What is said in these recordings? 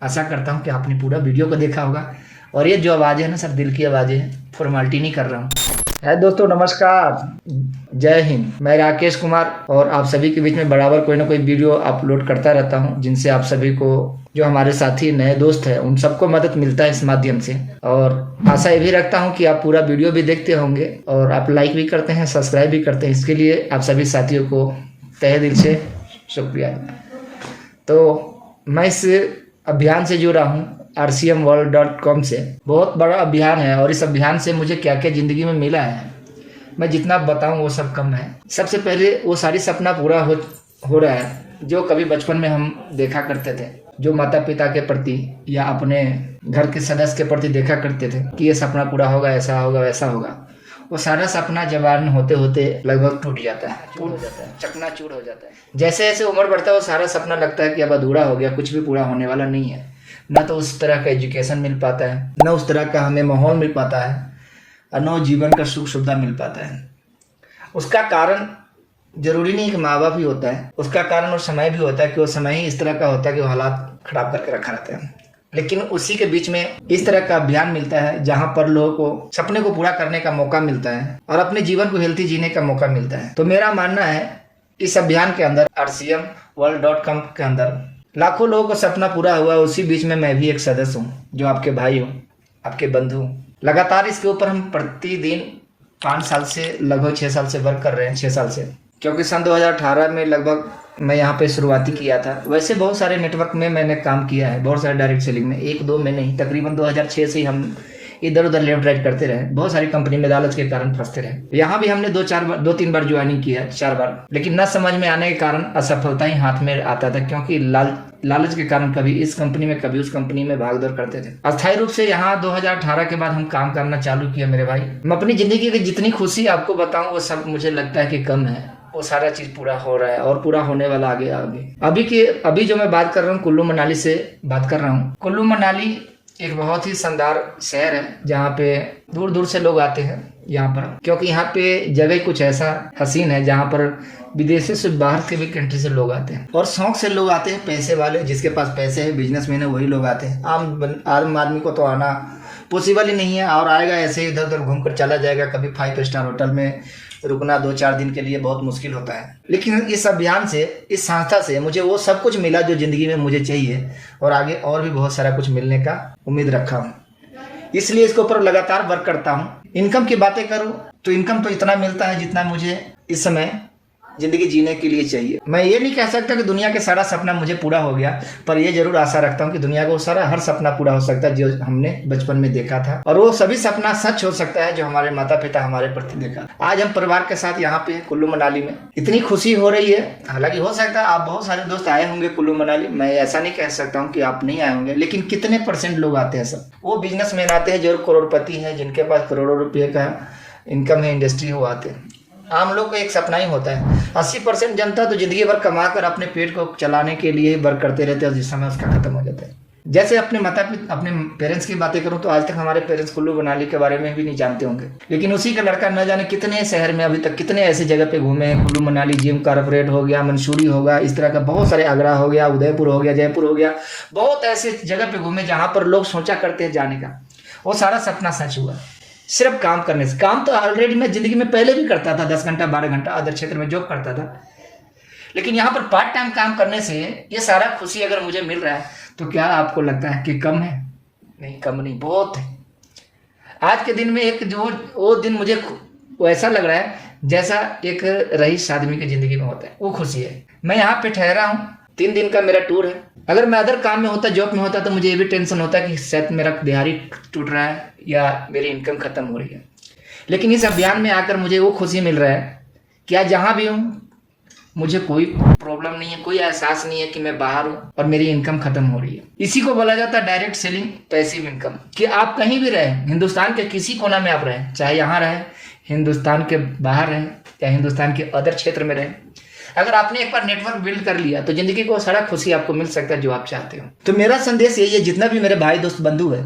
आशा करता हूँ कि आपने पूरा वीडियो को देखा होगा। और ये जो आवाज़ें हैं ना सब दिल की आवाज़ें हैं, फॉर्मेलिटी नहीं कर रहा हूँ। है दोस्तों, नमस्कार, जय हिंद। मैं राकेश कुमार और आप सभी के बीच में बराबर कोई ना कोई वीडियो अपलोड करता रहता हूं, जिनसे आप सभी को, जो हमारे साथी नए दोस्त हैं, उन सबको मदद मिलता है इस माध्यम से। और आशा ये भी रखता हूं कि आप पूरा वीडियो भी देखते होंगे और आप लाइक भी करते हैं, सब्सक्राइब भी करते हैं। इसके लिए आप सभी साथियों को तहे दिल से शुक्रिया। तो मैं इस अभियान से जुड़ा हूँ rcmworld.com से। बहुत बड़ा अभियान है और इस अभियान से मुझे क्या क्या ज़िंदगी में मिला है, मैं जितना बताऊं वो सब कम है। सबसे पहले वो सारी सपना पूरा हो रहा है जो कभी बचपन में हम देखा करते थे, जो माता पिता के प्रति या अपने घर के सदस्य के प्रति देखा करते थे कि ये सपना पूरा होगा, ऐसा होगा, वैसा होगा। वो सारा सपना जवान होते होते लगभग टूट जाता है, चकनाचूर हो जाता है। जैसे जैसे उम्र बढ़ता है वो सारा सपना लगता है कि अब अधूरा हो गया, कुछ भी पूरा होने वाला नहीं है। न तो उस तरह का एजुकेशन मिल पाता है, न उस तरह का हमें माहौल मिल पाता है, और न जीवन का सुख सुविधा मिल पाता है। उसका कारण जरूरी नहीं कि माँ बाप ही होता है, उसका कारण वो समय भी होता है कि वो समय ही इस तरह का होता है कि वो हालात खराब करके रखा रहता है। लेकिन उसी के बीच में इस तरह का अभियान मिलता है जहाँ पर लोगों को सपने को पूरा करने का मौका मिलता है और अपने जीवन को हेल्थी जीने का मौका मिलता है। तो मेरा मानना है इस अभियान के अंदर, rcmworld.com के अंदर लाखों लोगों का सपना पूरा हुआ। उसी बीच में मैं भी एक सदस्य हूँ, जो आपके भाई हूँ, आपके बंधु हूँ। लगातार इसके ऊपर हम प्रतिदिन 5 साल से, लगभग 6 साल से वर्क कर रहे हैं, 6 साल से, क्योंकि सन 2018 में लगभग मैं यहाँ पे शुरुआती किया था। वैसे बहुत सारे नेटवर्क में मैंने काम किया है, बहुत सारे डायरेक्ट सेलिंग में, 1-2 में नहीं, तकरीबन 2006 से ही हम इधर उधर लेफ्ट राइट करते रहे। बहुत सारी कंपनी में लालच के कारण फंसते रहे। यहाँ भी हमने 2-3 बार ज्वाइनिंग किया, 4 बार, लेकिन न समझ में आने के कारण असफलता ही हाथ में आता था, क्योंकि लालच के कारण कभी इस कंपनी में कभी उस कंपनी में भाग दौड़ करते थे। अस्थायी रूप से यहाँ 2018 के बाद हम काम करना चालू किया मेरे भाई। मैं अपनी जिंदगी की जितनी खुशी आपको बताऊं वो सब मुझे लगता है कि कम है। वो सारा चीज पूरा हो रहा है और पूरा होने वाला आगे। अभी जो मैं बात कर रहा हूँ, कुल्लू मनाली से बात कर रहा हूँ। कुल्लू मनाली एक बहुत ही शानदार शहर है जहाँ पे दूर दूर से लोग आते हैं यहाँ पर, क्योंकि यहाँ पे जगह कुछ ऐसा हसीन है जहाँ पर विदेशों से, बाहर के भी कंट्री से लोग आते हैं और शौक से लोग आते हैं। पैसे वाले, जिसके पास पैसे है, बिजनेसमैन है, वही लोग आते हैं। आम आदमी को तो आना पॉसिबल ही नहीं है, और आएगा ऐसे इधर उधर घूम कर चला जाएगा। कभी 5 स्टार होटल में रुकना 2-4 दिन के लिए बहुत मुश्किल होता है। लेकिन इस अभियान से, इस संस्था से मुझे वो सब कुछ मिला जो जिंदगी में मुझे चाहिए, और आगे और भी बहुत सारा कुछ मिलने का उम्मीद रखा हूँ। इसलिए इसके ऊपर लगातार वर्क करता हूँ। इनकम की बातें करूँ तो इनकम तो इतना मिलता है जितना मुझे इस समय जिंदगी जीने के लिए चाहिए। मैं ये नहीं कह सकता कि दुनिया के सारा सपना मुझे पूरा हो गया, पर ये जरूर आशा रखता हूँ कि दुनिया को सारा हर सपना पूरा हो सकता है जो हमने बचपन में देखा था, और वो सभी सपना सच हो सकता है जो हमारे माता पिता हमारे प्रति देखा। आज हम परिवार के साथ यहाँ पे कुल्लू मनाली में, इतनी खुशी हो रही है। हालांकि हो सकता है आप बहुत सारे दोस्त आए होंगे कुल्लू मनाली, मैं ऐसा नहीं कह सकता हूँ कि आप नहीं आए होंगे, लेकिन कितने % लोग आते हैं? सब वो बिजनेसमैन आते हैं जो करोड़पति है, जिनके पास करोड़ों रुपये का इनकम है, इंडस्ट्री हो आते हैं। आम लोग का एक सपना ही होता है। 80% जनता तो जिंदगी भर कमा कर अपने पेट को चलाने के लिए ही वर्क करते रहते हैं, और जिस समय उसका खत्म हो जाता है। जैसे अपने अपने पेरेंट्स की बातें करूं तो आज तक हमारे पेरेंट्स कुल्लू मनाली के बारे में भी नहीं जानते होंगे, लेकिन उसी का लड़का न जाने कितने शहर में अभी तक, कितने ऐसे जगह पे घूमे हैं। कुल्लू मनाली, जिम कॉर्पोरेट हो गया, मंसूरी होगा, इस तरह का बहुत सारे, आगरा हो गया, उदयपुर हो गया, जयपुर हो गया, बहुत ऐसे जगह पे घूमे जहाँ पर लोग सोचा करते हैं जाने का। वो सारा सपना सच हुआ सिर्फ काम करने से। काम तो ऑलरेडी मैं जिंदगी में पहले भी करता था, 10 घंटा 12 घंटा अदर क्षेत्र में जॉब करता था, लेकिन यहाँ पर पार्ट टाइम काम करने से ये सारा खुशी अगर मुझे मिल रहा है तो क्या आपको लगता है कि कम है? नहीं, कम नहीं, बहुत है। आज के दिन में एक जो वो दिन मुझे ऐसा लग रहा है जैसा एक रईस आदमी की जिंदगी में होता है, वो खुशी है। मैं यहाँ पे ठहरा हूँ, 3 दिन का मेरा टूर है। अगर मैं अदर काम में होता, जॉब में होता, तो मुझे ये भी टेंशन होता कि शायद मेरा दिहाड़ी टूट रहा है या मेरी इनकम खत्म हो रही है। लेकिन इस अभियान में आकर मुझे वो खुशी मिल रहा है कि आज जहाँ भी हूँ मुझे कोई प्रॉब्लम नहीं है, कोई एहसास नहीं है कि मैं बाहर हूँ और मेरी इनकम खत्म हो रही है। इसी को बोला जाता है डायरेक्ट सेलिंग, पैसिव इनकम, कि आप कहीं भी रहें, हिंदुस्तान के किसी कोना में आप रहें, चाहे यहाँ रहें, हिंदुस्तान के बाहर रहें या हिंदुस्तान के अदर क्षेत्र में रहें, अगर आपने एक बार नेटवर्क बिल्ड कर लिया तो जिंदगी को सारा खुशी आपको मिल सकता है जो आप चाहते हो। तो मेरा संदेश यही है, जितना भी मेरे भाई दोस्त बंधु है,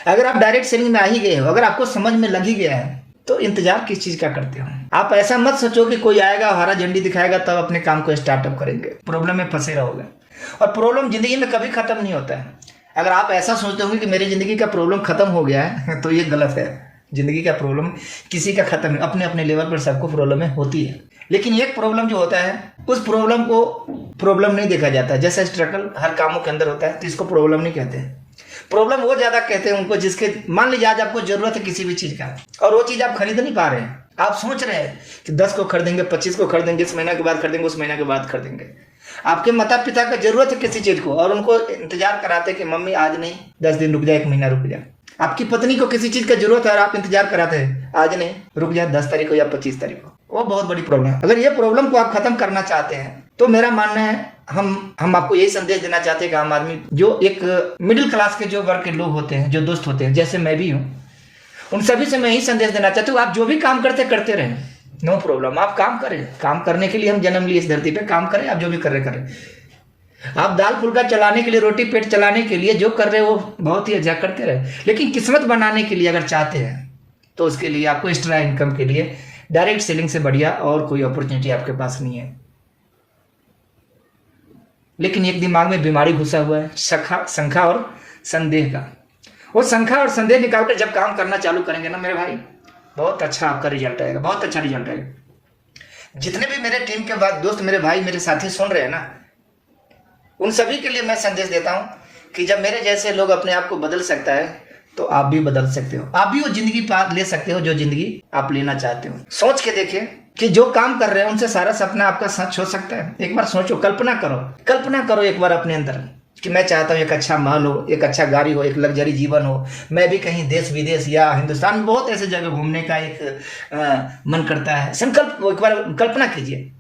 अगर आप डायरेक्ट सेलिंग में आ ही गए हो, अगर आपको समझ में लग ही गया है, तो इंतजार किस चीज का करते हो? आप ऐसा मत सोचो कि कोई आएगा हरा झंडी दिखाएगा तब अपने काम को स्टार्टअप करेंगे। प्रॉब्लम में फंसे रहोगे, और प्रॉब्लम जिंदगी में कभी खत्म नहीं होता है। अगर आप ऐसा सोचते होंगे कि मेरी ज़िंदगी का प्रॉब्लम ख़त्म हो गया है तो ये गलत है। ज़िंदगी का प्रॉब्लम किसी का ख़त्म है, अपने अपने लेवल पर सबको प्रॉब्लम होती है। लेकिन एक प्रॉब्लम जो होता है उस प्रॉब्लम को प्रॉब्लम नहीं देखा जाता। जैसा स्ट्रगल हर कामों के अंदर होता है तो इसको प्रॉब्लम नहीं कहते हैं। प्रॉब्लम वो ज़्यादा कहते हैं उनको जिसके, मान लीजिए आज आपको ज़रूरत है किसी भी चीज़ का और वो चीज़ आप खरीद नहीं पा रहे हैं। आप सोच रहे हैं कि 10 को खरीदेंगे, 25 को खरीदेंगे, इस महीना के बाद खरीदेंगे, उस महीना के बाद खरीदेंगे। आपके माता पिता का जरूरत है किसी चीज़ को और उनको इंतजार कराते हैं कि मम्मी आज नहीं, 10 दिन रुक जाए, 1 महीना रुक जाए। आपकी पत्नी को किसी चीज़ का जरूरत है और आप इंतजार कराते हैं, आज नहीं, रुक जाए 10 तारीख को या 25 तारीख को। वो बहुत बड़ी प्रॉब्लम है। अगर ये प्रॉब्लम को आप खत्म करना चाहते हैं तो मेरा मानना है हम आपको यही संदेश देना चाहते हैं कि आम आदमी जो एक मिडिल क्लास के जो वर्ग के लोग होते हैं, जो दोस्त होते हैं, जैसे मैं भी हूँ, उन सभी से मैं यही संदेश देना चाहता हूँ, आप जो भी काम करते रहें, नो प्रॉब्लम। आप काम करें, काम करने के लिए हम जन्म लिए इस धरती पे, काम करें। आप जो भी कर रहे करें। आप दाल फुल्का चलाने के लिए, रोटी पेट चलाने के लिए जो कर रहे हो वो बहुत ही अच्छा करते रहे। लेकिन किस्मत बनाने के लिए अगर चाहते हैं तो उसके लिए आपको एक्स्ट्रा इनकम के लिए डायरेक्ट सेलिंग से बढ़िया और कोई अपॉर्चुनिटी आपके पास नहीं है। लेकिन एक दिमाग में बीमारी घुसा हुआ है, शंका और संदेह का। वो शंका और संदेह निकाल कर जब काम करना चालू करेंगे ना मेरे भाई, बहुत अच्छा आपका रिजल्ट आएगा, बहुत अच्छा रिजल्ट आएगा। जितने भी मेरे टीम के बाद दोस्त, मेरे भाई, मेरे साथी सुन रहे हैं ना, उन सभी के लिए मैं संदेश देता हूं कि जब मेरे जैसे लोग अपने आप को बदल सकता है तो आप भी बदल सकते हो। आप भी वो जिंदगी ले सकते हो जो जिंदगी आप लेना चाहते हो। सोच के देखिए कि जो काम कर रहे हैं उनसे सारा सपना आपका सच हो सकता है। एक बार सोचो, कल्पना करो एक बार अपने अंदर कि मैं चाहता हूँ एक अच्छा महल हो, एक अच्छा गाड़ी हो, एक लग्जरी जीवन हो, मैं भी कहीं देश विदेश या हिंदुस्तान में बहुत ऐसे जगह घूमने का एक मन करता है। संकल्प, एक बार कल्पना कीजिए,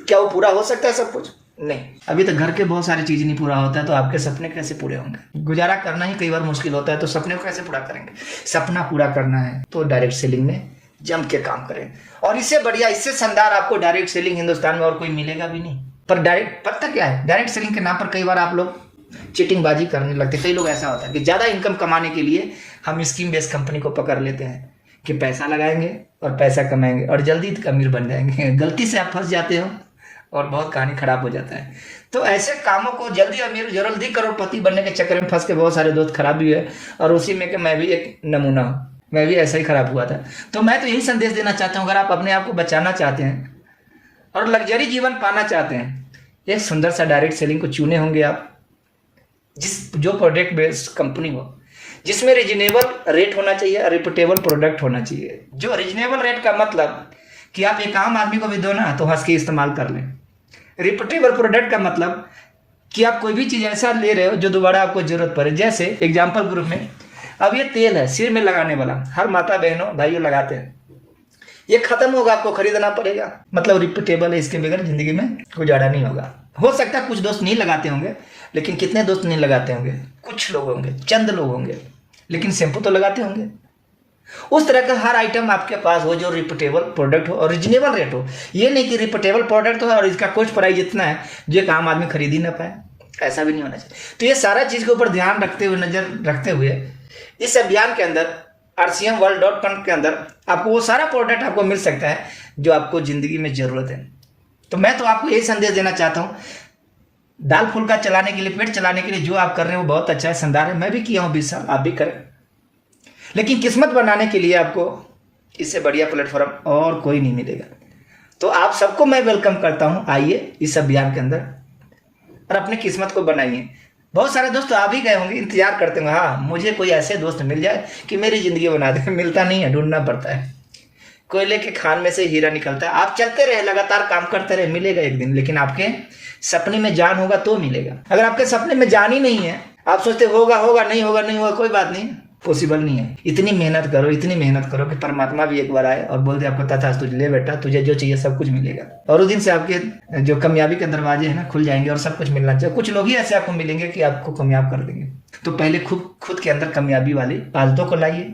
क्या वो पूरा हो सकता है सब कुछ? नहीं। अभी तक घर के बहुत सारी चीज़ नहीं पूरा होता है तो आपके सपने कैसे पूरे होंगे? गुजारा करना ही कई बार मुश्किल होता है तो सपने को कैसे पूरा करेंगे? सपना पूरा करना है तो डायरेक्ट सेलिंग में जम के काम करें। और इससे बढ़िया, इससे शानदार आपको डायरेक्ट सेलिंग हिंदुस्तान में और कोई मिलेगा भी नहीं। पर डायरेक्ट, पता क्या है, डायरेक्ट सेलिंग के नाम पर कई बार आप लोग चीटिंगबाजी करने लगते। कई लोग ऐसा होता है कि ज़्यादा इनकम कमाने के लिए हम स्कीम बेस्ड कंपनी को पकड़ लेते हैं कि पैसा लगाएंगे और पैसा कमाएंगे और जल्दी अमीर बन जाएंगे। गलती से आप फंस जाते हो और बहुत कहानी खराब हो जाता है। तो ऐसे कामों को जल्दी अमीर, जल्दी करोड़पति बनने के चक्कर में फंस के बहुत सारे दोस्त खराब भी हुए और उसी में कि मैं भी एक नमूना हूँ, मैं भी ऐसा ही खराब हुआ था। तो मैं तो यही संदेश देना चाहता हूँ, अगर आप अपने आप को बचाना चाहते हैं और लग्जरी जीवन पाना चाहते हैं, एक सुंदर सा डायरेक्ट सेलिंग को चुने होंगे आप, जो प्रोडक्ट बेस्ड कंपनी हो, जिसमें रीजनेबल रेट होना चाहिए और रिपीटेबल प्रोडक्ट होना चाहिए। जो रीजनेबल रेट का मतलब कि आप एक आम आदमी को भी दो ना तो हंस के इस्तेमाल कर लें। रिपीटेबल प्रोडक्ट का मतलब कि आप कोई भी चीज़ ऐसा ले रहे हो जो दोबारा आपको जरूरत पड़े। जैसे एग्जाम्पल ग्रुप में अब ये तेल है सिर में लगाने वाला, हर माता बहनों भाइयों लगाते हैं, ये खत्म होगा, आपको खरीदना पड़ेगा। मतलब रिपीटेबल है, इसके बगैर जिंदगी में गुजारा नहीं होगा। हो सकता है कुछ दोस्त नहीं लगाते होंगे, लेकिन कितने दोस्त नहीं लगाते होंगे? कुछ लोग होंगे, चंद लोग होंगे, लेकिन शैम्पू तो लगाते होंगे। उस तरह का हर आइटम आपके पास हो जो रिपीटेबल प्रोडक्ट हो और रीजनेबल रेट हो। ये नहीं कि रिपीटेबल प्रोडक्ट हो और इसका कुछ प्राइस इतना है जो एक आम आदमी खरीद ही ना पाए, ऐसा भी नहीं होना चाहिए। तो ये सारा चीज़ के ऊपर ध्यान रखते हुए, नज़र रखते हुए इस अभियान के अंदर rcmworld.com के अंदर आपको वो सारा प्रोडक्ट आपको मिल सकता है जो आपको ज़िंदगी में ज़रूरत है। तो मैं तो आपको यही संदेश देना चाहता हूँ, दाल फुल्का चलाने के लिए, पेट चलाने के लिए जो आप कर रहे हैं वो बहुत अच्छा है, शानदार है। मैं भी किया हूँ 20 साल, आप भी करें। लेकिन किस्मत बनाने के लिए आपको इससे बढ़िया प्लेटफॉर्म और कोई नहीं मिलेगा। तो आप सबको मैं वेलकम करता हूँ, आइए इस अभियान के अंदर और अपनी किस्मत को बनाइए। बहुत सारे दोस्त आ भी गए होंगे, इंतजार करते होंगे, हाँ मुझे कोई ऐसे दोस्त मिल जाए कि मेरी ज़िंदगी बना दे। मिलता नहीं है, ढूंढना पड़ता है। कोयले के खान में से हीरा निकलता है। आप चलते रहे, लगातार काम करते रहे, मिलेगा एक दिन। लेकिन आपके सपने में जान होगा तो मिलेगा। अगर आपके सपने में जान ही नहीं है, आप सोचते होगा होगा, नहीं होगा नहीं होगा, कोई बात नहीं, पॉसिबल नहीं है। इतनी मेहनत करो कि परमात्मा भी एक बार आए और बोल दे आपको तथास्तु, तुझे ले बेटा, तुझे जो चाहिए सब कुछ मिलेगा। और उस दिन से आपके जो कामयाबी के दरवाजे हैं ना खुल जाएंगे और सब कुछ मिलना चाहिए। कुछ लोग ही ऐसे आपको मिलेंगे कि आपको कामयाब कर देंगे। तो पहले खुद के अंदर कामयाबी वाली आदतों को लाइए,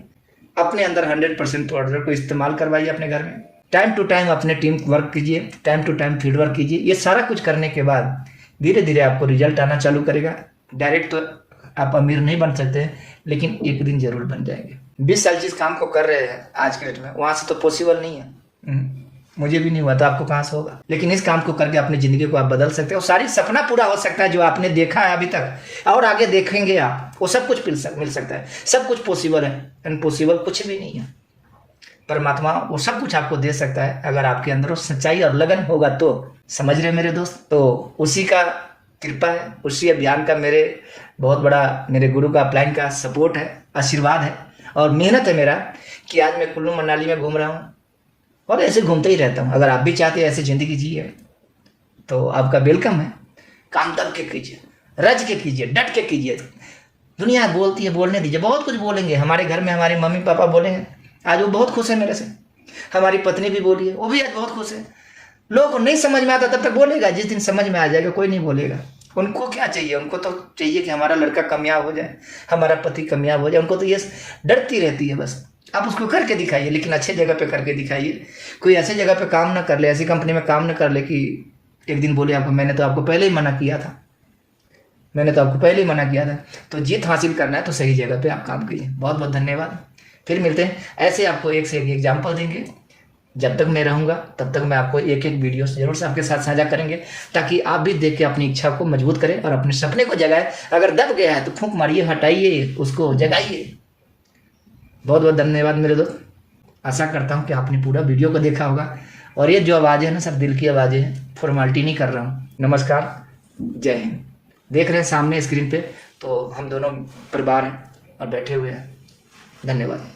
अपने अंदर 100% प्रोडक्ट को इस्तेमाल करवाइए अपने घर में। टाइम टू टाइम अपने टीम वर्क कीजिए, time to time field work कीजिए। ये सारा कुछ करने के बाद धीरे धीरे आपको रिजल्ट आना चालू करेगा। डायरेक्ट तो आप अमीर नहीं बन सकते, लेकिन एक दिन जरूर बन जाएंगे। 20 साल जिस काम को कर रहे हैं आज के डेट में, वहाँ से तो पॉसिबल नहीं है। मुझे भी नहीं हुआ तो आपको कहाँ से होगा। लेकिन इस काम को करके अपनी ज़िंदगी को आप बदल सकते हो। सारी सपना पूरा हो सकता है जो आपने देखा है अभी तक और आगे देखेंगे आप, वो सब कुछ मिल सकता है। सब कुछ पॉसिबल है, इम्पॉसिबल कुछ भी नहीं है। परमात्मा वो सब कुछ आपको दे सकता है अगर आपके अंदर सच्चाई और लगन होगा तो। समझ रहे मेरे दोस्त? तो उसी का कृपा है, उसी अभियान का बहुत बड़ा मेरे गुरु का अपलाइन का सपोर्ट है, आशीर्वाद है और मेहनत है मेरा कि आज मैं कुल्लू मनाली में घूम रहा हूँ और ऐसे घूमते ही रहता हूँ। अगर आप भी चाहते हैं ऐसी ज़िंदगी जिए तो आपका वेलकम है। काम दब के कीजिए, रज के कीजिए, डट के कीजिए। दुनिया बोलती है, बोलने दीजिए। बहुत कुछ बोलेंगे। हमारे घर में हमारे मम्मी पापा बोलेंगे, आज वो बहुत खुश है मेरे से। हमारी पत्नी भी बोली है, वो भी आज बहुत खुश है। लोगों को नहीं समझ में आता तब तक बोलेगा, जिस दिन समझ में आ जाएगा कोई नहीं बोलेगा। उनको क्या चाहिए? उनको तो चाहिए कि हमारा लड़का कामयाब हो जाए, हमारा पति कामयाब हो जाए। उनको तो ये डरती रहती है बस। आप उसको करके दिखाइए, लेकिन अच्छे जगह पे करके दिखाइए। कोई ऐसे जगह पे काम ना कर ले, ऐसी कंपनी में काम ना कर ले कि एक दिन बोले आपको मैंने तो आपको पहले ही मना किया था, मैंने तो आपको पहले ही मना किया था। तो जीत हासिल करना है तो सही जगह पे आप काम कीजिए। बहुत बहुत धन्यवाद। फिर मिलते हैं। ऐसे आपको एक से एक एग्जाम्पल देंगे। जब तक मैं रहूँगा तब तक मैं आपको एक एक वीडियो जरूर से आपके साथ साझा करेंगे, ताकि आप भी देख के अपनी इच्छा को मजबूत करें और अपने सपने को जगाएं। अगर दब गया है तो फूंक मारिए, हटाइए, उसको जगाइए। बहुत बहुत धन्यवाद मेरे दोस्त। आशा करता हूँ कि आपने पूरा वीडियो को देखा होगा। और ये जो आवाज़ें हैं ना, सब दिल की आवाज़ें हैं, फॉर्मेलिटी नहीं कर रहा हूँ। नमस्कार, जय हिंद। देख रहे हैं सामने स्क्रीन पे तो हम दोनों परिवार हैं और बैठे हुए हैं। धन्यवाद।